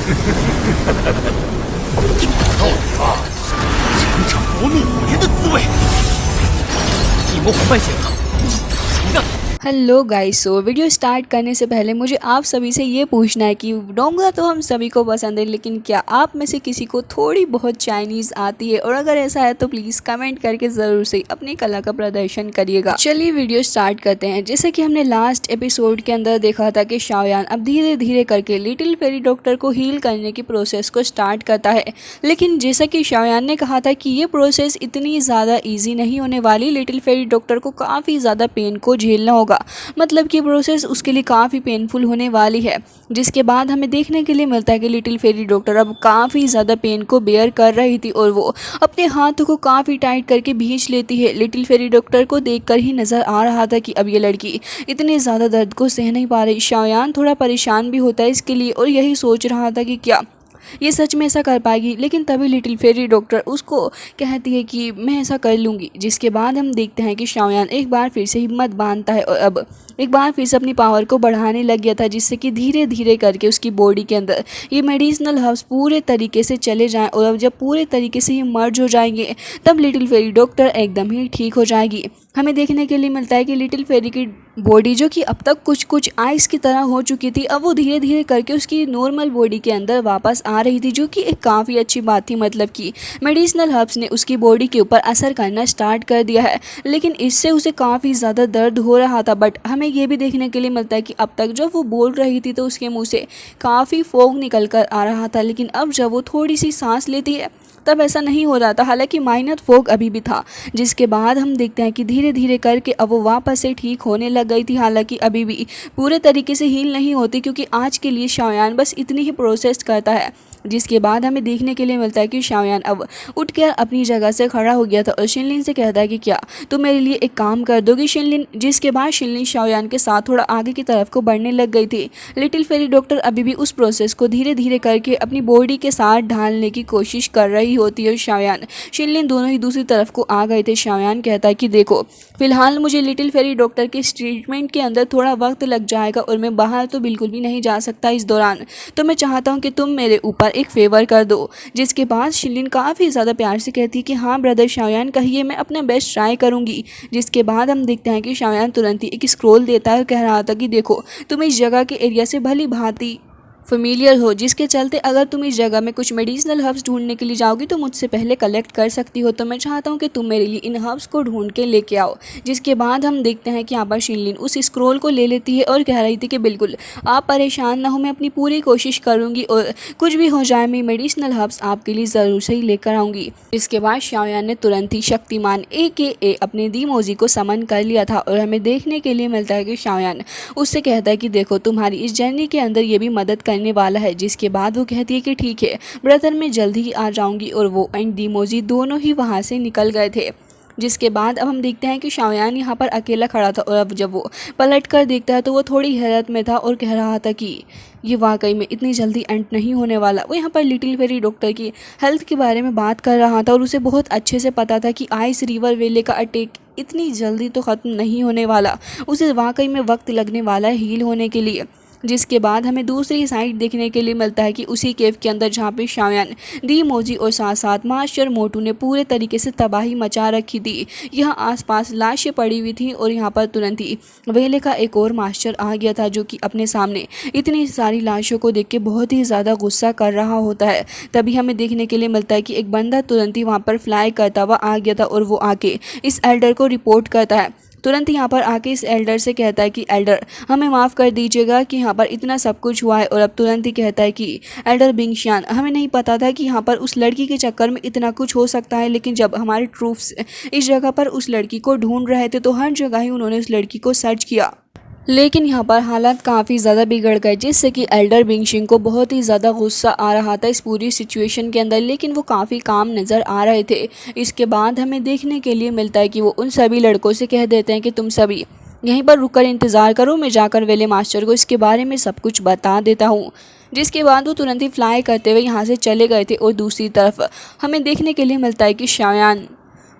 道理吧，尝尝夺命武林的滋味。一魔伙伴醒了，行的。हेलो guys, so video start करने से पहले मुझे आप सभी से ये पूछना है कि डोंगा तो हम सभी को पसंद है, लेकिन क्या आप में से किसी को थोड़ी बहुत चाइनीज़ आती है? और अगर ऐसा है तो प्लीज़ कमेंट करके ज़रूर से अपनी कला का प्रदर्शन करिएगा। चलिए वीडियो स्टार्ट करते हैं। जैसे कि हमने लास्ट एपिसोड के अंदर देखा था कि शाओयान अब धीरे धीरे करके लिटिल फेरी डॉक्टर को हील करने की प्रोसेस को स्टार्ट करता है, लेकिन जैसा कि शाओयान ने कहा था कि ये प्रोसेस इतनी ज़्यादा ईजी नहीं होने वाली। लिटिल फेरी डॉक्टर को काफ़ी ज़्यादा पेन को झेलना होगा, मतलब कि प्रोसेस उसके लिए काफ़ी पेनफुल होने वाली है। जिसके बाद हमें देखने के लिए मिलता है कि लिटिल फेरी डॉक्टर अब काफ़ी ज़्यादा पेन को बेयर कर रही थी और वो अपने हाथों को काफ़ी टाइट करके भींच लेती है। लिटिल फेरी डॉक्टर को देखकर ही नज़र आ रहा था कि अब ये लड़की इतने ज़्यादा दर्द को सह नहीं पा रही। शाओयान थोड़ा परेशान भी होता है इसके लिए और यही सोच रहा था कि क्या ये सच में ऐसा कर पाएगी, लेकिन तभी लिटिल फेरी डॉक्टर उसको कहती है कि मैं ऐसा कर लूँगी। जिसके बाद हम देखते हैं कि शाओयान एक बार फिर से हिम्मत बांधता है और अब एक बार फिर से अपनी पावर को बढ़ाने लग गया था, जिससे कि धीरे धीरे करके उसकी बॉडी के अंदर ये मेडिसिनल हर्ब्स पूरे तरीके से चले जाएं और अब जब पूरे तरीके से ये मर्ज हो जाएंगे तब लिटिल फेरी डॉक्टर एकदम ही ठीक हो जाएगी। हमें देखने के लिए मिलता है कि लिटिल फेरी की बॉडी जो कि अब तक कुछ कुछ आइस की तरह हो चुकी थी, अब वो धीरे धीरे करके उसकी नॉर्मल बॉडी के अंदर वापस आ रही थी, जो कि एक काफ़ी अच्छी बात थी। मतलब कि मेडिसिनल हर्ब्स ने उसकी बॉडी के ऊपर असर करना स्टार्ट कर दिया है, लेकिन इससे उसे काफ़ी ज़्यादा दर्द हो रहा था। बट हमें ये भी देखने के लिए मिलता है कि अब तक जब वो बोल रही थी तो उसके मुँह से काफ़ी फोग निकल कर आ रहा था, लेकिन अब जब वो थोड़ी सी सांस लेती है तब ऐसा नहीं हो रहा था, हालांकि माइनर फोग अभी भी था। जिसके बाद हम देखते हैं कि धीरे धीरे करके अब वो वापस से ठीक होने लग गई थी, हालांकि अभी भी पूरे तरीके से हील नहीं होती, क्योंकि आज के लिए शाओयान बस इतनी ही प्रोसेस करता है। जिसके बाद हमें देखने के लिए मिलता है कि शाओयान अब उठकर अपनी जगह से खड़ा हो गया था और शिनलिन से कहता है कि क्या तुम मेरे लिए एक काम कर दोगी शिनलिन। जिसके बाद शिनलिन शाओयान के साथ थोड़ा आगे की तरफ को बढ़ने लग गई थी। लिटिल फेरी डॉक्टर अभी भी उस प्रोसेस को धीरे धीरे करके अपनी बॉडी के साथ ढालने की कोशिश कर रही होती है। शाओयान शिनलिन दोनों ही दूसरी तरफ को आ गए थे। शाओयान कहता है कि देखो, फिलहाल मुझे लिटिल फेरी डॉक्टर के ट्रीटमेंट के अंदर थोड़ा वक्त लग जाएगा और मैं बाहर तो बिल्कुल भी नहीं जा सकता इस दौरान, तो मैं चाहता हूँ कि तुम मेरे ऊपर एक फेवर कर दो। जिसके बाद शिनलिन काफ़ी ज़्यादा प्यार से कहती है कि हाँ ब्रदर शाओयान, कहिए, मैं अपना बेस्ट ट्राई करूँगी। जिसके बाद हम देखते हैं कि शाओयान तुरंत ही एक स्क्रोल देता है और कह रहा था कि देखो, तुम इस जगह के एरिया से भली भांति फेमिलियर हो, जिसके चलते अगर तुम इस जगह में कुछ मेडिसिनल हर्ब्स ढूंढने के लिए जाओगी तो मुझसे पहले कलेक्ट कर सकती हो, तो मैं चाहता हूँ कि तुम मेरे लिए इन हर्ब्स को ढूंढ के लेके आओ। जिसके बाद हम देखते हैं कि यहाँ पर शिनलिन उस स्क्रोल को ले लेती है और कह रही थी कि बिल्कुल आप परेशान ना हो, मैं अपनी पूरी कोशिश करूँगी और कुछ भी हो जाए मैं मेडिसिनल हर्ब्स आपके लिए ज़रूर से ही लेकर आऊँगी। इसके बाद शाओयान ने तुरंत ही शक्तिमान AKA अपने दीमोजी को समन कर लिया था और हमें देखने के लिए मिलता है कि शाओयान उससे कहता है कि देखो, तुम्हारी इस जर्नी के अंदर ये भी मदद करने वाला है। जिसके बाद वो कहती है कि ठीक है ब्रदर, मैं जल्दी ही आ जाऊंगी, और वो एंड दीमोजी दोनों ही वहाँ से निकल गए थे। जिसके बाद अब हम देखते हैं कि शाओयान यहाँ पर अकेला खड़ा था और अब जब वो पलट कर देखता है तो वो थोड़ी हैरत में था और कह रहा था कि ये वाकई में इतनी जल्दी एंड नहीं होने वाला। वो यहाँ पर लिटिल फेरी डॉक्टर की हेल्थ के बारे में बात कर रहा था और उसे बहुत अच्छे से पता था कि आइस रिवर वेले का अटैक इतनी जल्दी तो ख़त्म नहीं होने वाला, उसे वाकई में वक्त लगने वाला है हील होने के लिए। जिसके बाद हमें दूसरी साइड देखने के लिए मिलता है कि उसी केव के अंदर जहाँ पे शाओयान, दीमोजी और साथ साथ मास्टर मोटू ने पूरे तरीके से तबाही मचा रखी थी। यहाँ आसपास लाशें पड़ी हुई थी और यहाँ पर तुरंत ही वेले का एक और मास्टर आ गया था, जो कि अपने सामने इतनी सारी लाशों को देख के बहुत ही ज़्यादा गुस्सा कर रहा होता है। तभी हमें देखने के लिए मिलता है कि एक बंदा तुरंत ही वहाँ पर फ्लाई करता हुआ आ गया था और वो आके इस एल्डर को रिपोर्ट करता है। तुरंत यहाँ पर आके इस एल्डर से कहता है कि एल्डर, हमें माफ़ कर दीजिएगा कि यहाँ पर इतना सब कुछ हुआ है। और अब तुरंत ही कहता है कि एल्डर बिंगशियान, हमें नहीं पता था कि यहाँ पर उस लड़की के चक्कर में इतना कुछ हो सकता है, लेकिन जब हमारे ट्रूप्स इस जगह पर उस लड़की को ढूंढ रहे थे तो हर जगह ही उन्होंने उस लड़की को सर्च किया, लेकिन यहाँ पर हालात काफ़ी ज़्यादा बिगड़ गए, जिससे कि एल्डर बिंगशिंग को बहुत ही ज़्यादा गुस्सा आ रहा था इस पूरी सिचुएशन के अंदर, लेकिन वो काफ़ी काम नज़र आ रहे थे। इसके बाद हमें देखने के लिए मिलता है कि वो उन सभी लड़कों से कह देते हैं कि तुम सभी यहीं पर रुककर इंतज़ार करो, मैं जाकर वेले मास्टर को इसके बारे में सब कुछ बता देता हूँ। जिसके बाद वो तुरंत ही फ्लाई करते हुए यहाँ से चले गए थे और दूसरी तरफ हमें देखने के लिए मिलता है कि शाओयान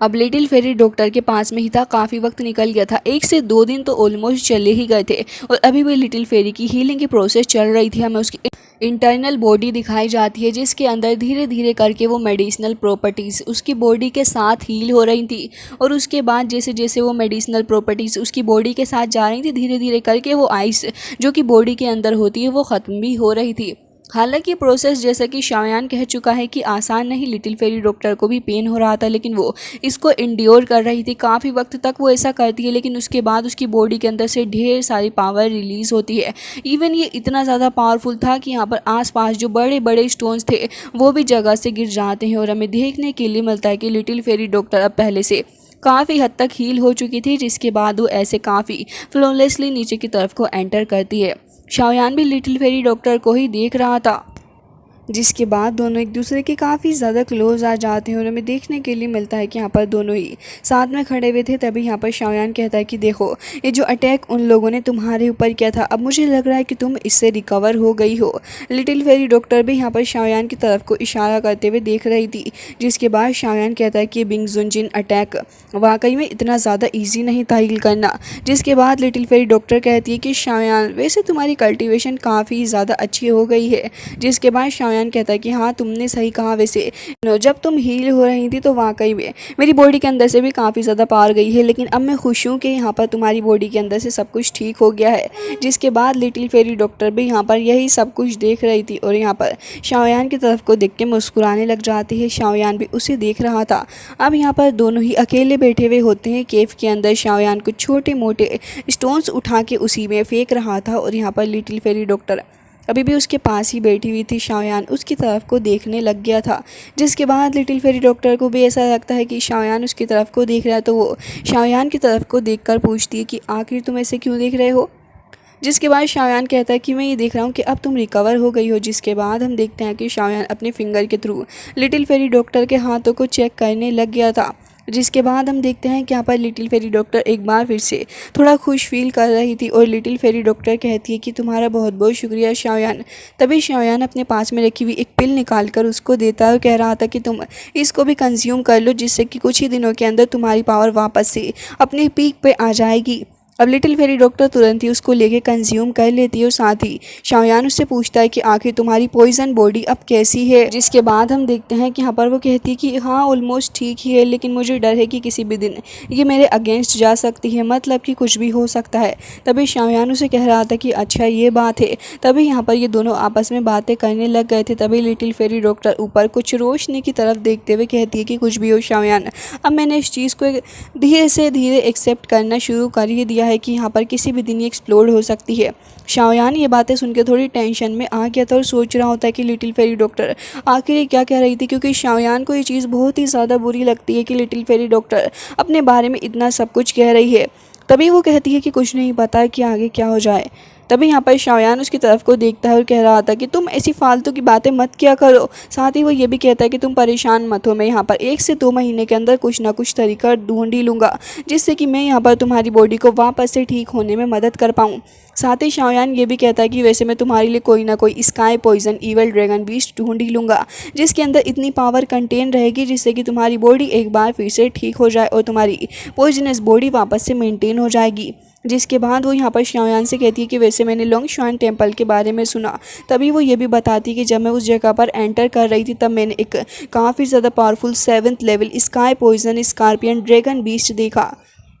अब लिटिल फेरी डॉक्टर के पास में ही था। काफ़ी वक्त निकल गया था, 1 से 2 दिन तो ऑलमोस्ट चले ही गए थे और अभी भी लिटिल फेरी की हीलिंग की प्रोसेस चल रही थी। हमें उसकी इंटरनल बॉडी दिखाई जाती है, जिसके अंदर धीरे धीरे करके वो मेडिसिनल प्रॉपर्टीज़ उसकी बॉडी के साथ हील हो रही थी। और उसके बाद जैसे जैसे वो मेडिसिनल प्रॉपर्टीज़ उसकी बॉडी के साथ जा रही थी, धीरे धीरे करके वो आइस जो कि बॉडी के अंदर होती है वो ख़त्म भी हो रही थी। हालांकि प्रोसेस जैसा कि शायान कह चुका है कि आसान नहीं, लिटिल फेरी डॉक्टर को भी पेन हो रहा था, लेकिन वो इसको इंड्योर कर रही थी। काफ़ी वक्त तक वो ऐसा करती है, लेकिन उसके बाद उसकी बॉडी के अंदर से ढेर सारी पावर रिलीज़ होती है। इवन ये इतना ज़्यादा पावरफुल था कि यहाँ पर आसपास जो बड़े बड़े स्टोन्स थे वो भी जगह से गिर जाते हैं। और हमें देखने के लिए मिलता है कि लिटिल फेरी डॉक्टर अब पहले से काफ़ी हद तक हील हो चुकी थी, जिसके बाद वो ऐसे काफ़ी फ्लॉलेसली नीचे की तरफ को एंटर करती है। शाओयान भी लिटिल फेरी डॉक्टर को ही देख रहा था, जिसके बाद दोनों एक दूसरे के काफ़ी ज़्यादा क्लोज आ जाते हैं। और हमें देखने के लिए मिलता है कि यहाँ पर दोनों ही साथ में खड़े हुए थे। तभी यहाँ पर शाओयान कहता है कि देखो, ये जो अटैक उन लोगों ने तुम्हारे ऊपर किया था, अब मुझे लग रहा है कि तुम इससे रिकवर हो गई हो। लिटिल फेरी डॉक्टर भी यहाँ पर शाओयान की तरफ को इशारा करते हुए देख रही थी, जिसके बाद शाओयान कहता है कि बिंग जुनजिन अटैक वाकई में इतना ज़्यादा ईजी नहीं था हील करना। जिसके बाद लिटिल फेरी डॉक्टर कहती है कि शाओयान, वैसे तुम्हारी कल्टिवेशन काफ़ी ज़्यादा अच्छी हो गई है। जिसके बाद शाओयान कहता है कि हाँ, तुमने सही कहा। वैसे जब तुम हील हो रही थी तो वाकई में मेरी बॉडी के अंदर से भी काफ़ी ज़्यादा पावर गई है, लेकिन अब मैं खुश हूँ कि यहाँ पर तुम्हारी बॉडी के अंदर से सब कुछ ठीक हो गया है। जिसके बाद लिटिल फेरी डॉक्टर भी यहाँ पर यही सब कुछ देख रही थी और यहाँ पर शाओयान की तरफ को देख के मुस्कुराने लग जाती है। शाओयान भी उसे देख रहा था। अब यहाँ पर दोनों ही अकेले बैठे हुए होते हैं केव के अंदर। शाओयान कुछ छोटे मोटे स्टोन्स उठा के उसी में फेंक रहा था और यहाँ पर लिटिल फेरी डॉक्टर अभी भी उसके पास ही बैठी हुई थी। शाओयान उसकी तरफ को देखने लग गया था। जिसके बाद लिटिल फेरी डॉक्टर को भी ऐसा लगता है कि शाओयान उसकी तरफ को देख रहा है, तो वो शाओयान की तरफ को देखकर पूछती है कि आखिर तुम ऐसे क्यों देख रहे हो। जिसके बाद शाओयान कहता है कि मैं ये देख रहा हूँ कि अब तुम रिकवर हो गई हो। जिसके बाद हम देखते हैं कि शाओयान अपने फिंगर के थ्रू लिटिल फेरी डॉक्टर के हाथों को चेक करने लग गया था। जिसके बाद हम देखते हैं कि यहाँ पर लिटिल फेरी डॉक्टर एक बार फिर से थोड़ा खुश फील कर रही थी और लिटिल फेरी डॉक्टर कहती है कि तुम्हारा बहुत बहुत शुक्रिया शाओयान। तभी शाओयान अपने पास में रखी हुई एक पिल निकाल कर उसको देता है और कह रहा था कि तुम इसको भी कंज्यूम कर लो, जिससे कि कुछ ही दिनों के अंदर तुम्हारी पावर वापस से अपने पीक पे आ जाएगी। अब लिटिल फेरी डॉक्टर तुरंत ही उसको लेके कंज्यूम कर लेती है और साथ ही शाओयान उससे पूछता है कि आखिर तुम्हारी पॉइजन बॉडी अब कैसी है। जिसके बाद हम देखते हैं कि यहाँ पर वो कहती है कि हाँ, ऑलमोस्ट ठीक ही है, लेकिन मुझे डर है कि किसी भी दिन ये मेरे अगेंस्ट जा सकती है, मतलब कि कुछ भी हो सकता है। तभी शाओयान उसे कह रहा था कि अच्छा ये बात है। तभी यहाँ पर ये दोनों आपस में बातें करने लग गए थे। तभी लिटिल फेरी डॉक्टर ऊपर कुछ रोशनी की तरफ देखते हुए कहती है कि कुछ भी हो शाओयान, अब मैंने इस चीज़ को धीरे से धीरे एक्सेप्ट करना शुरू कर ही दिया है कि यहाँ पर किसी भी दिन ये एक्सप्लोड हो सकती है। शाओयान ये बातें सुन के थोड़ी टेंशन में आ गया था और सोच रहा होता है कि लिटिल फेरी डॉक्टर आखिर ये क्या कह रही थी, क्योंकि शाओयान को ये चीज़ बहुत ही ज़्यादा बुरी लगती है कि लिटिल फेरी डॉक्टर अपने बारे में इतना सब कुछ कह रही है। तभी वो कहती है कि कुछ नहीं पता कि आगे क्या हो जाए। तभी यहाँ पर शाओयान उसकी तरफ को देखता है और कह रहा था कि तुम ऐसी फालतू की बातें मत किया करो। साथ ही वो ये भी कहता है कि तुम परेशान मत हो, मैं यहाँ पर 1 से 2 महीने के अंदर कुछ ना कुछ तरीका ढूंढ ही लूँगा, जिससे कि मैं यहाँ पर तुम्हारी बॉडी को वापस से ठीक होने में मदद कर पाऊँ। साथ ही शाओयान ये भी कहता है कि वैसे मैं तुम्हारे लिए कोई ना कोई sky poison evil dragon beast ढूंढ ही लूँगा, जिसके अंदर इतनी पावर कंटेन रहेगी जिससे कि तुम्हारी बॉडी एक बार फिर से ठीक हो जाए और तुम्हारी पॉइजनस बॉडी वापस से मेंटेन हो जाएगी। जिसके बाद वो यहाँ पर शाओयान से कहती है कि वैसे मैंने लोंगशुआन टेम्पल के बारे में सुना। तभी वो ये भी बताती है कि जब मैं उस जगह पर एंटर कर रही थी तब मैंने एक काफ़ी ज़्यादा powerful 7th level sky poison scorpion dragon beast देखा।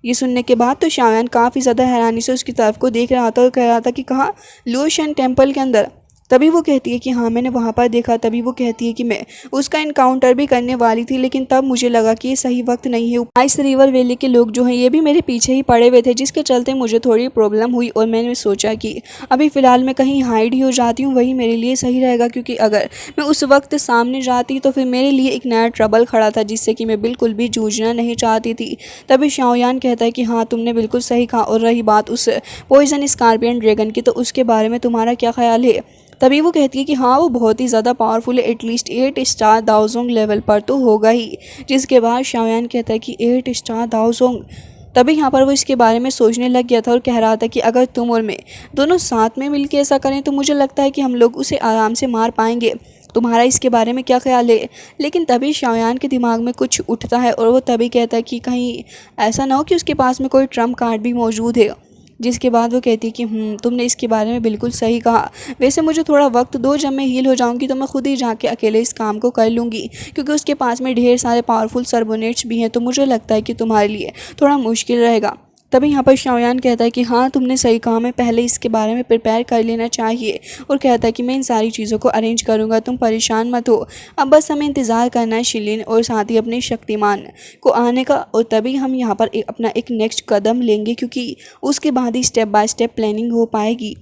ये सुनने के बाद तो शाओयान काफ़ी ज़्यादा हैरानी से उसकी तरफ को देख रहा था और कह रहा था कि कहाँ, लोंगशुआन टेम्पल के अंदर। तभी वो कहती है कि हाँ, मैंने वहाँ पर देखा। तभी वो कहती है कि मैं उसका इनकाउंटर भी करने वाली थी, लेकिन तब मुझे लगा कि ये सही वक्त नहीं है। आइस रिवर वैली के लोग जो हैं ये भी मेरे पीछे ही पड़े हुए थे, जिसके चलते मुझे थोड़ी प्रॉब्लम हुई और मैंने सोचा कि अभी फ़िलहाल मैं कहीं हाइड ही हो जाती हूँ, वही मेरे लिए सही रहेगा, क्योंकि अगर मैं उस वक्त सामने जाती तो फिर मेरे लिए एक नया ट्रबल खड़ा था, जिससे कि मैं बिल्कुल भी जूझना नहीं चाहती थी। तभी शाओयान कहता है कि हाँ, तुमने बिल्कुल सही कहा। और रही बात उस पॉइजन स्कॉर्पियन ड्रैगन की, तो उसके बारे में तुम्हारा क्या ख्याल है। तभी वो कहती है कि हाँ, वो बहुत ही ज़्यादा पावरफुल है, एटलीस्ट 8 स्टार दाओजोंग लेवल पर तो होगा ही। जिसके बाद शाओयान कहता है कि 8 स्टार दाओजोंग। तभी यहाँ पर वो इसके बारे में सोचने लग गया था और कह रहा था कि अगर तुम और मैं दोनों साथ में मिलकर ऐसा करें तो मुझे लगता है कि हम लोग उसे आराम से मार पाएंगे। तुम्हारा इसके बारे में क्या ख्याल है। लेकिन तभी शाओयान के दिमाग में कुछ उठता है और वो तभी कहता है कि कहीं ऐसा ना हो कि उसके पास में कोई ट्रम्प कार्ड भी मौजूद है। जिसके बाद वो कहती है कि तुमने इसके बारे में बिल्कुल सही कहा, वैसे मुझे थोड़ा वक्त दो, जब मैं हील हो जाऊंगी तो मैं खुद ही जाके अकेले इस काम को कर लूँगी, क्योंकि उसके पास में ढेर सारे पावरफुल सर्वोनेट्स भी हैं, तो मुझे लगता है कि तुम्हारे लिए थोड़ा मुश्किल रहेगा। तभी यहाँ पर शाओयान कहता है कि हाँ तुमने सही कहा, मैं पहले इसके बारे में प्रिपेयर कर लेना चाहिए, और कहता है कि मैं इन सारी चीज़ों को अरेंज करूँगा, तुम परेशान मत हो, अब बस हमें इंतज़ार करना है शिलिन और साथ ही अपने शक्तिमान को आने का, और तभी हम यहाँ पर अपना एक नेक्स्ट कदम लेंगे, क्योंकि उसके बाद ही स्टेप बाय स्टेप प्लानिंग हो पाएगी।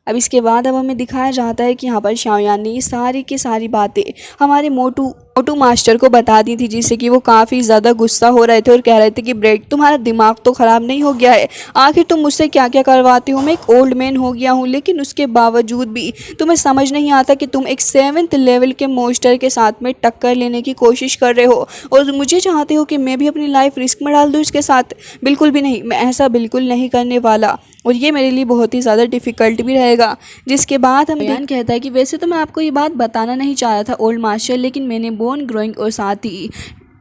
अब इसके बाद अब हमें दिखाया जाता है कि यहाँ पर शाओयान ने ये सारी की सारी बातें हमारे मोटू मास्टर को बता दी थी, जिससे कि वो काफ़ी ज़्यादा गुस्सा हो रहे थे और कह रहे थे कि ब्रेड तुम्हारा दिमाग तो ख़राब नहीं हो गया है, आखिर तुम मुझसे क्या क्या करवाते हो, मैं एक ओल्ड मैन हो गया हूँ, लेकिन उसके बावजूद भी तुम्हें समझ नहीं आता कि तुम एक 7th लेवल के मोस्टर के साथ में टक्कर लेने की कोशिश कर रहे हो और मुझे चाहते हो कि मैं भी अपनी लाइफ रिस्क में डाल दूँ इसके साथ। बिल्कुल भी नहीं, मैं ऐसा बिल्कुल नहीं करने वाला, और ये मेरे लिए बहुत ही ज़्यादा डिफ़िकल्ट भी रहेगा। जिसके बाद हम बयान कहता है कि वैसे तो मैं आपको ये बात बताना नहीं चाह रहा था ओल्ड मास्टर, लेकिन मैंने बोन ग्रोइंग और साथ ही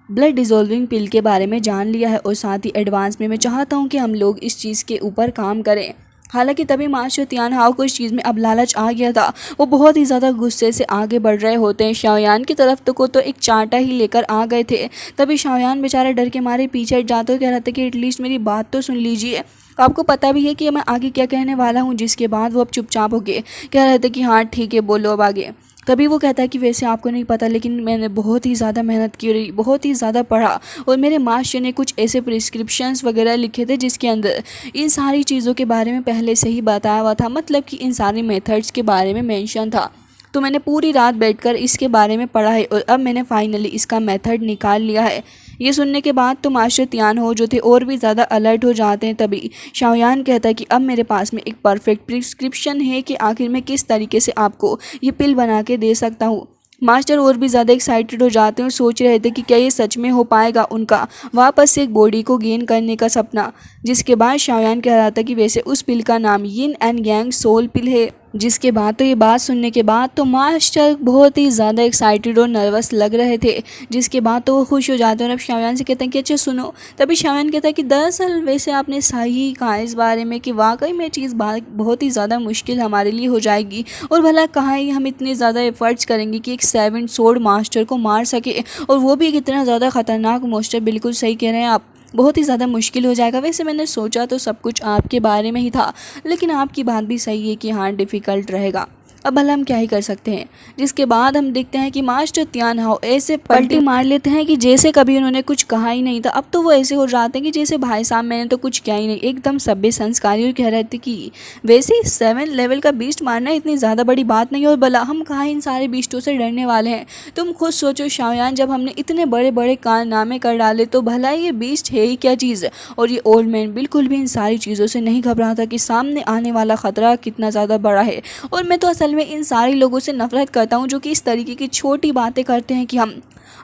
ब्लड डिजोल्विंग पिल के बारे में जान लिया है, और साथ ही एडवांस में मैं चाहता हूँ कि हम लोग इस चीज़ के ऊपर काम करें। हालांकि तभी मास्टर तियान हाओ को इस चीज़ में अब लालच आ गया था, वो बहुत ही ज़्यादा गुस्से से आगे बढ़ रहे होते हैं। शाओयान की तरफ तो एक चांटा ही लेकर आ गए थे, तभी शाओयान बेचारा डर के मारे पीछे हट जाते हुए कह रहा था कि एटलीस्ट मेरी बात तो सुन लीजिए, आपको पता भी है कि मैं आगे क्या कहने वाला हूँ। जिसके बाद वो अब चुपचाप हो गए, कह रहे थे कि हाँ ठीक है बोलो अब आगे। तभी वो कहता है कि वैसे आपको नहीं पता, लेकिन मैंने बहुत ही ज़्यादा मेहनत की और बहुत ही ज़्यादा पढ़ा, और मेरे मास्टर ने कुछ ऐसे प्रिस्क्रिप्शंस वगैरह लिखे थे जिसके अंदर इन सारी चीज़ों के बारे में पहले से ही बताया हुआ था, मतलब कि इन सारे मेथड्स के बारे में मेंशन था। तो मैंने पूरी रात बैठकर इसके बारे में पढ़ा है और अब मैंने फाइनली इसका मेथड निकाल लिया है। ये सुनने के बाद तो मास्टर तियान हो जो थे और भी ज़्यादा अलर्ट हो जाते हैं। तभी शाओयान कहता है कि अब मेरे पास में एक परफेक्ट प्रिस्क्रिप्शन है कि आखिर मैं किस तरीके से आपको ये पिल बना के दे सकता हूँ। मास्टर और भी ज़्यादा एक्साइटेड हो जाते हैं और सोच रहे थे कि क्या ये सच में हो पाएगा उनका वापस से एक बॉडी को गेन करने का सपना। जिसके बाद शाओयान कह रहा था कि वैसे उस पिल का नाम यिन एंड यांग सोल पिल है। जिसके बाद तो ये बात सुनने के बाद तो मास्टर बहुत ही ज़्यादा एक्साइटेड और नर्वस लग रहे थे। जिसके बाद तो वो खुश हो जाते हैं और अब शाओयान से कहते हैं कि अच्छा सुनो। तभी शाओयान कहता है कि दरअसल वैसे आपने सही कहा इस बारे में कि वाकई में चीज़ बहुत ही ज़्यादा मुश्किल हमारे लिए हो जाएगी, और भला कहाँ ही हम इतने ज़्यादा एफर्ट्स करेंगे कि एक 7 सोर्ड मास्टर को मार सके, और वो भी एक इतना ज़्यादा ख़तरनाक मास्टर। बिल्कुल सही कह रहे हैं आप, बहुत ही ज़्यादा मुश्किल हो जाएगा। वैसे मैंने सोचा तो सब कुछ आपके बारे में ही था, लेकिन आपकी बात भी सही है कि हाँ डिफ़िकल्ट रहेगा। अब भला हम क्या ही कर सकते हैं। जिसके बाद हम देखते हैं कि मास्टर तियान हाओ ऐसे पलटी मार लेते हैं कि जैसे कभी उन्होंने कुछ कहा ही नहीं था। अब तो वो ऐसे हो जाते हैं कि जैसे भाई साहब मैंने तो कुछ किया ही नहीं, एकदम सभ्य संस्कारी, और कह रहे थे कि वैसे 7 लेवल का बीस्ट मारना इतनी ज़्यादा बड़ी बात नहीं, और भला हम कहाँ इन सारे बीस्टों से डरने वाले हैं। तुम खुद सोचो शाओयान, जब हमने इतने बड़े बड़े कारनामे कर डाले तो भला ये बीस्ट है ही क्या चीज़। और ये ओल्ड मैन बिल्कुल भी इन सारी चीज़ों से नहीं घबराता कि सामने आने वाला ख़तरा कितना ज़्यादा बड़ा है। और मैं तो असल में इन सारे लोगों से नफरत करता हूँ जो कि इस तरीके की छोटी बातें करते हैं कि हम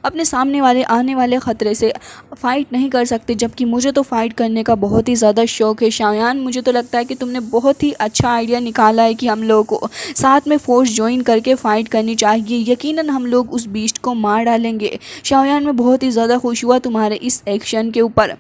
अपने सामने वाले आने वाले ख़तरे से फ़ाइट नहीं कर सकते, जबकि मुझे तो फ़ाइट करने का बहुत ही ज़्यादा शौक़ है। शाओयान, मुझे तो लगता है कि तुमने बहुत ही अच्छा आइडिया निकाला है कि हम लोगों को साथ में फोर्स ज्वाइन करके फ़ाइट करनी चाहिए। यकीनन हम लोग उस बीस्ट को मार डालेंगे। शाओयान, मैं बहुत ही ज़्यादा खुश हुआ तुम्हारे इस एक्शन के ऊपर।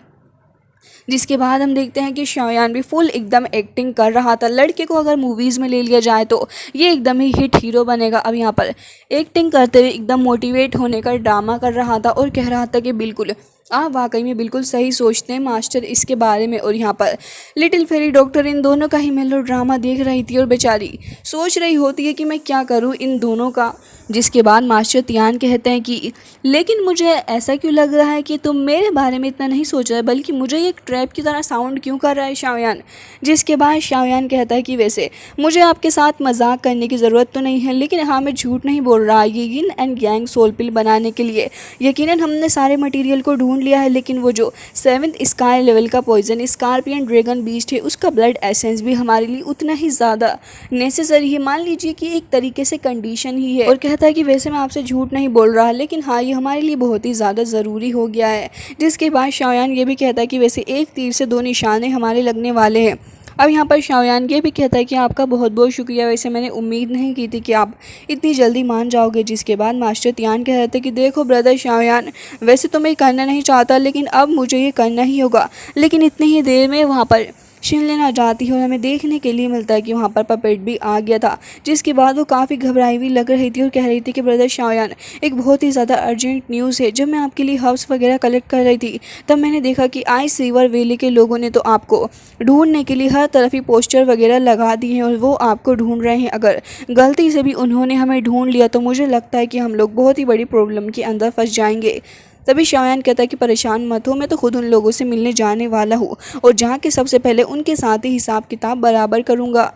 जिसके बाद हम देखते हैं कि शाओयान भी फुल एकदम एक्टिंग कर रहा था। लड़के को अगर मूवीज़ में ले लिया जाए तो ये एकदम ही हिट हीरो बनेगा। अब यहाँ पर एक्टिंग करते हुए एकदम मोटिवेट होने का ड्रामा कर रहा था और कह रहा था कि बिल्कुल आप वाकई में बिल्कुल सही सोचते हैं मास्टर इसके बारे में। और यहाँ पर लिटिल फेरी डॉक्टर इन दोनों का ही मेलो ड्रामा देख रही थी और बेचारी सोच रही होती है कि मैं क्या करूँ इन दोनों का। जिसके बाद मास्टर तियान कहते हैं कि लेकिन मुझे ऐसा क्यों लग रहा है कि तुम मेरे बारे में इतना नहीं सोच रहे, बल्कि मुझे एक ट्रैप की तरह साउंड क्यों कर रहा है शाओयान। जिसके बाद शाओयान कहता है कि वैसे मुझे आपके साथ मजाक करने की ज़रूरत तो नहीं है, लेकिन हाँ मैं झूठ नहीं बोल रहा। ये यिन एंड यांग सोल पिल बनाने के लिए यकीनन हमने सारे मटेरियल को ढूंढ लिया है, लेकिन वो जो 7th स्काई लेवल का पॉइजन स्कॉर्पियन ड्रैगन बीस्ट है उसका ब्लड एसेंस भी हमारे लिए उतना ही ज़्यादा नेसेसरी है। मान लीजिए कि एक तरीके से कंडीशन ही है। और कहता है कि वैसे मैं आपसे झूठ नहीं बोल रहा, लेकिन हाँ ये हमारे लिए बहुत ही ज़्यादा ज़रूरी हो गया है। जिसके बाद शाओयान ये भी कहता है कि वैसे एक तीर से 2 निशाने हमारे लगने वाले हैं। अब यहाँ पर शाओयान ये भी कहता है कि आपका बहुत बहुत शुक्रिया, वैसे मैंने उम्मीद नहीं की थी कि आप इतनी जल्दी मान जाओगे। जिसके बाद मास्टर तियान कह रहे थे कि देखो ब्रदर शाओयान, वैसे तो मैं करना नहीं चाहता, लेकिन अब मुझे ये करना ही होगा। लेकिन इतनी ही देर में वहाँ पर शिनलिन आ जाती है और हमें देखने के लिए मिलता है कि वहाँ पर पपेट भी आ गया था, जिसके बाद वो काफ़ी घबराई हुई लग रही थी और कह रही थी कि ब्रदर शाओयान, एक बहुत ही ज़्यादा अर्जेंट न्यूज़ है। जब मैं आपके लिए हर्ब्स वगैरह कलेक्ट कर रही थी तब मैंने देखा कि आइस रिवर वैली के लोगों ने तो आपको ढूंढने के लिए हर तरफ ही पोस्टर वगैरह लगा दिए हैं और वो आपको ढूंढ रहे हैं। अगर गलती से भी उन्होंने हमें ढूंढ लिया तो मुझे लगता है कि हम लोग बहुत ही बड़ी प्रॉब्लम के अंदर फंस जाएंगे। तभी शाओयान कहता है कि परेशान मत हो, मैं तो खुद उन लोगों से मिलने जाने वाला हूँ और जाके सबसे पहले उनके साथ ही हिसाब किताब बराबर करूँगा।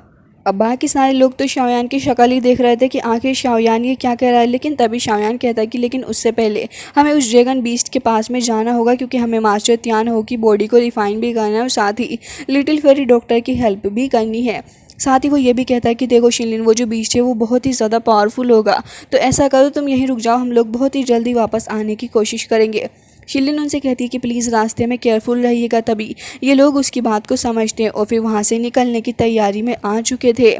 अब बाकी सारे लोग तो शाओयान की शक्ल ही देख रहे थे कि आखिर शाओयान ये क्या कह रहा है, लेकिन तभी शाओयान कहता है कि लेकिन उससे पहले हमें उस ड्रैगन बीस्ट के पास में जाना होगा, क्योंकि हमें मास्टर तियान हो की बॉडी को रिफाइन भी करना है और साथ ही लिटिल फेरी डॉक्टर की हेल्प भी करनी है। साथ ही वो ये भी कहता है कि देखो शिनलिन, वो जो बीस्ट है वो बहुत ही ज़्यादा पावरफुल होगा, तो ऐसा करो तुम यहीं रुक जाओ, हम लोग बहुत ही जल्दी वापस आने की कोशिश करेंगे। शिनलिन उनसे कहती है कि प्लीज़ रास्ते में केयरफुल रहिएगा। तभी ये लोग उसकी बात को समझते हैं और फिर वहाँ से निकलने की तैयारी में आ चुके थे।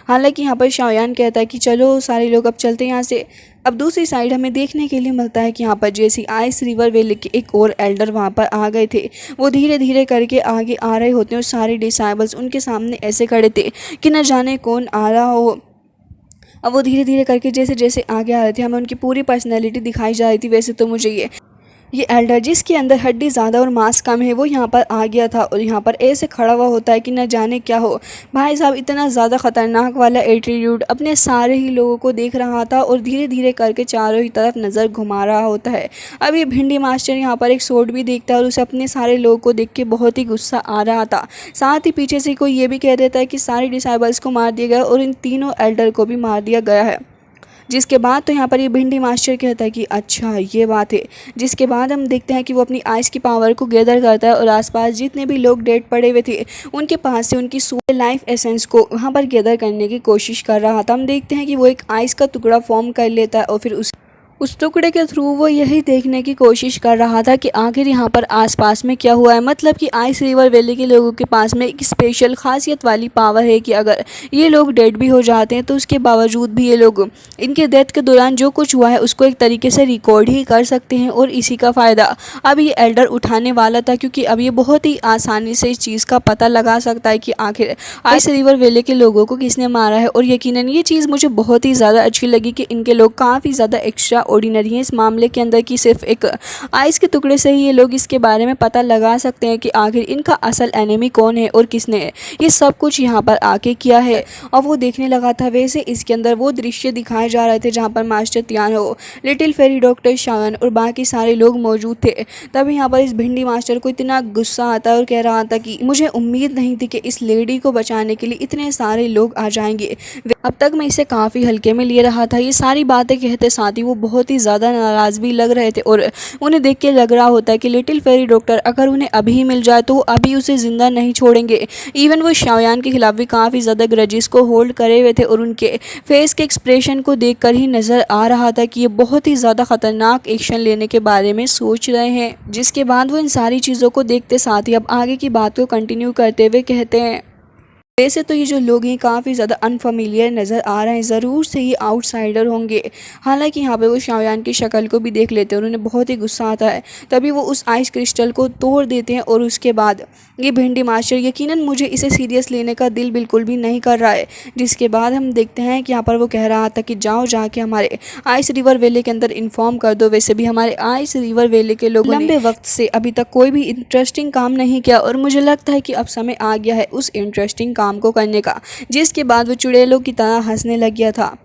हालांकि यहाँ पर शाओयान कहता है कि चलो सारे लोग अब चलते हैं यहाँ से। अब दूसरी साइड हमें देखने के लिए मिलता है कि यहाँ पर जैसे आइस रिवर वैली के एक और एल्डर वहाँ पर आ गए थे। वो धीरे धीरे करके आगे आ रहे होते हैं और सारे डिसाइबल्स उनके सामने ऐसे खड़े थे कि न जाने कौन आ रहा हो। अब वो धीरे धीरे करके जैसे जैसे आगे आ रहे थे हमें उनकी पूरी पर्सनैलिटी दिखाई जा रही थी। वैसे तो मुझे ये एल्डर जिसके अंदर हड्डी ज़्यादा और मांस कम है वो यहाँ पर आ गया था और यहाँ पर ऐसे खड़ा हुआ होता है कि न जाने क्या हो। भाई साहब इतना ज़्यादा ख़तरनाक वाला एटीट्यूड, अपने सारे ही लोगों को देख रहा था और धीरे धीरे करके चारों ही तरफ नज़र घुमा रहा होता है। अब ये भिंडी मास्टर यहाँ पर एक सोड भी देखता है और उसे अपने सारे लोगों को देख के बहुत ही गुस्सा आ रहा था। साथ ही पीछे से कोई ये भी कह देता है कि सारे डिसाइबल्स को मार दिया गया और इन तीनों एल्डर को भी मार दिया गया है। जिसके बाद तो यहाँ पर ये भिंडी मास्टर कहता है कि अच्छा ये बात है। जिसके बाद हम देखते हैं कि वो अपनी आइस की पावर को गैदर करता है और आसपास जितने भी लोग डेड पड़े हुए थे उनके पास से उनकी लाइफ एसेंस को वहाँ पर गैदर करने की कोशिश कर रहा था। हम देखते हैं कि वो एक आइस का टुकड़ा फॉर्म कर लेता है और फिर उस टुकड़े के थ्रू वो यही देखने की कोशिश कर रहा था कि आखिर यहाँ पर आसपास में क्या हुआ है। मतलब कि आइस रिवर वैली के लोगों के पास में एक स्पेशल खासियत वाली पावर है कि अगर ये लोग डेड भी हो जाते हैं तो उसके बावजूद भी ये लोग इनके डेथ के दौरान जो कुछ हुआ है उसको एक तरीके से रिकॉर्ड ही कर सकते हैं। और इसी का फ़ायदा अब ये एल्डर उठाने वाला था, क्योंकि अब ये बहुत ही आसानी से इस चीज़ का पता लगा सकता है कि आखिर आइस रिवर वैली के लोगों को किसने मारा है। और यकीनन ये चीज़ मुझे बहुत ही ज़्यादा अच्छी लगी कि इनके लोग काफ़ी ज़्यादा एक्स्ट्रा ऑर्डिनरी है इस मामले के अंदर, कि सिर्फ एक आइस के टुकड़े से ही ये लोग इसके बारे में पता लगा सकते हैं कि आखिर इनका असल एनिमी कौन है और किसने ये सब कुछ यहाँ पर आके किया है। और वो देखने लगा था। वैसे इसके अंदर वो दृश्य दिखाए जा रहे थे जहाँ पर मास्टर तियान हो, लिटिल फेरी डॉक्टर शाओयान और बाकी सारे लोग मौजूद थे। तभी यहाँ पर इस भिंडी मास्टर को इतना गुस्सा आता है और कह रहा था कि मुझे उम्मीद नहीं थी कि इस लेडी को बचाने के लिए इतने सारे लोग आ जाएंगे। अब तक मैं इसे काफ़ी हल्के में ले रहा था। ये सारी बातें कहते साथ ही वो बहुत ही ज़्यादा नाराज़ भी लग रहे थे और उन्हें देख के लग रहा होता है कि लिटिल फेरी डॉक्टर अगर उन्हें अभी मिल जाए तो वो अभी उसे ज़िंदा नहीं छोड़ेंगे। इवन वो शाओयान के खिलाफ भी काफ़ी ज़्यादा ग्रजेस को होल्ड करे हुए थे और उनके फेस के एक्सप्रेशन को देखकर ही नज़र आ रहा था कि ये बहुत ही ज़्यादा ख़तरनाक एक्शन लेने के बारे में सोच रहे हैं। जिसके बाद वो इन सारी चीज़ों को देखते साथ ही अब आगे की बात को कंटिन्यू करते हुए कहते हैं, वैसे तो ये जो लोग हैं काफ़ी ज़्यादा अनफेमिलियर नज़र आ रहे हैं, ज़रूर से ये आउटसाइडर होंगे। हालांकि यहाँ पे वो शाओयान की शक्ल को भी देख लेते हैं और उन्हें बहुत ही गुस्सा आता है। तभी वो उस आइस क्रिस्टल को तोड़ देते हैं और उसके बाद ये भिंडी मास्टर, यकीनन मुझे इसे सीरियस लेने का दिल बिल्कुल भी नहीं कर रहा है। जिसके बाद हम देखते हैं कि यहाँ पर वो कह रहा था कि जाओ जाके हमारे आइस रिवर वैली के अंदर इन्फॉर्म कर दो। वैसे भी हमारे आइस रिवर वैली के लोगों ने लंबे वक्त से अभी तक कोई भी इंटरेस्टिंग काम नहीं किया और मुझे लगता है कि अब समय आ गया है उस इंटरेस्टिंग काम को करने का। जिसके बाद वो चुड़ैलों की तरह हंसने लग गया था।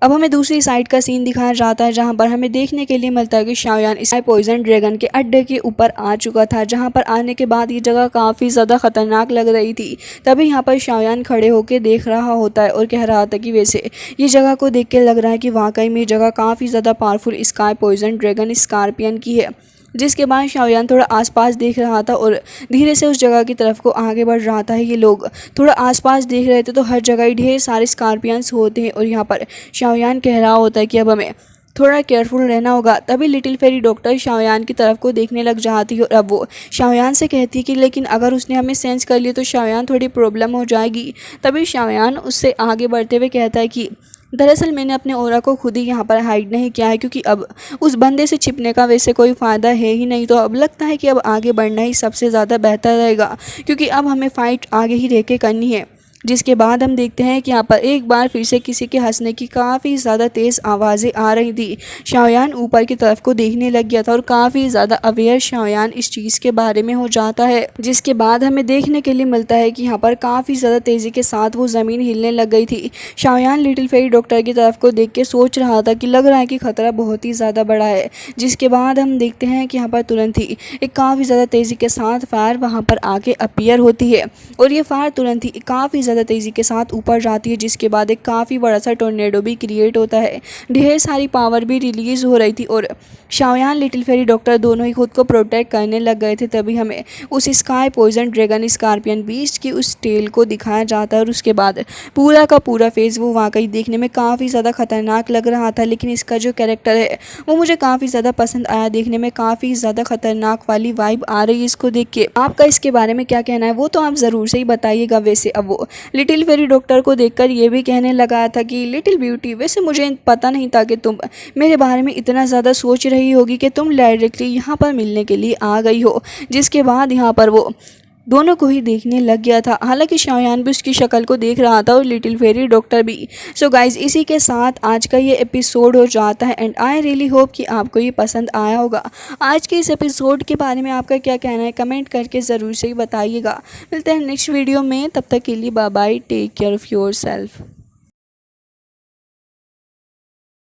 अब हमें दूसरी साइड का सीन दिखाया जाता है जहां पर हमें देखने के लिए मिलता है कि शाओयान इस पॉइजन ड्रैगन के अड्डे के ऊपर आ चुका था, जहां पर आने के बाद ये जगह काफ़ी ज़्यादा खतरनाक लग रही थी। तभी यहाँ पर शाओयान खड़े होकर देख रहा होता है और कह रहा था कि वैसे ये जगह को देख के लग रहा है कि वाकई में जगह काफ़ी ज़्यादा powerful sky poison dragon scorpion की है। जिसके बाद शाओयान थोड़ा आसपास देख रहा था और धीरे से उस जगह की तरफ को आगे बढ़ रहा था। ये लोग थोड़ा आसपास देख रहे थे तो हर जगह ही ढेर सारे स्कॉर्पियंस होते हैं और यहाँ पर शाओयान कह रहा होता है कि अब हमें थोड़ा केयरफुल रहना होगा। तभी लिटिल फेरी डॉक्टर शाओयान की तरफ को देखने लग जाती है और अब वो शाओयान से कहती है कि लेकिन अगर उसने हमें सेंस कर लिया तो शाओयान थोड़ी प्रॉब्लम हो जाएगी। तभी शाओयान उससे आगे बढ़ते हुए कहता है कि दरअसल मैंने अपने ऑरा को खुद ही यहाँ पर हाइड नहीं किया है, क्योंकि अब उस बंदे से छिपने का वैसे कोई फ़ायदा है ही नहीं। तो अब लगता है कि अब आगे बढ़ना ही सबसे ज़्यादा बेहतर रहेगा, क्योंकि अब हमें फ़ाइट आगे ही रह के करनी है। जिसके बाद हम देखते हैं कि यहाँ पर एक बार फिर से किसी के हंसने की काफ़ी ज़्यादा तेज़ आवाज़ें आ रही थी। शाओयान ऊपर की तरफ को देखने लग गया था और काफ़ी ज़्यादा अवेयर शाओयान इस चीज़ के बारे में हो जाता है। जिसके बाद हमें देखने के लिए मिलता है कि यहाँ पर काफ़ी ज़्यादा तेज़ी के साथ वो ज़मीन हिलने लग गई थी। शाओयान लिटिल फेरी डॉक्टर की तरफ को देख के सोच रहा था कि लग रहा है कि ख़तरा बहुत ही ज़्यादा बड़ा है। जिसके बाद हम देखते हैं कि यहाँ पर तुरंत ही एक काफ़ी ज़्यादा तेज़ी के साथ फायर वहाँ पर आके अपीयर होती है और ये फायर तुरंत ही काफ़ी ज़्यादा तेज़ी के साथ ऊपर जाती है। जिसके बाद एक काफ़ी बड़ा सा टोर्नेडो भी क्रिएट होता है। ढेर सारी पावर भी रिलीज़ हो रही थी और शाओयान लिटिल फेरी डॉक्टर दोनों ही खुद को प्रोटेक्ट करने लग गए थे। तभी हमें उस sky poison dragon scorpion beast की उस टेल को दिखाया जाता है और उसके बाद पूरा का पूरा फेस वो वाकई देखने में काफ़ी ज़्यादा खतरनाक लग रहा था। लेकिन इसका जो कैरेक्टर है वो मुझे काफ़ी ज़्यादा पसंद आया। देखने में काफ़ी ज़्यादा खतरनाक वाली वाइब आ रही है इसको देख के। आपका इसके बारे में क्या कहना है वो तो आप ज़रूर से ही बताइएगा। वैसे अब वो लिटिल फेरी डॉक्टर को देखकर ये भी कहने लगा था कि लिटिल ब्यूटी, वैसे मुझे पता नहीं था कि तुम मेरे बारे में इतना ज़्यादा सोच रही होगी कि तुम डायरेक्टली यहाँ पर मिलने के लिए आ गई हो। जिसके बाद यहाँ पर वो दोनों को ही देखने लग गया था। हालांकि शाओयान भी उसकी शक्ल को देख रहा था और लिटिल फेरी डॉक्टर भी। सो गाइज, इसी के साथ आज का ये एपिसोड हो जाता है एंड आई रियली होप कि आपको ये पसंद आया होगा। आज के इस एपिसोड के बारे में आपका क्या कहना है कमेंट करके ज़रूर से ही बताइएगा। मिलते हैं नेक्स्ट वीडियो में, तब तक के लिए bye bye, take care of your self.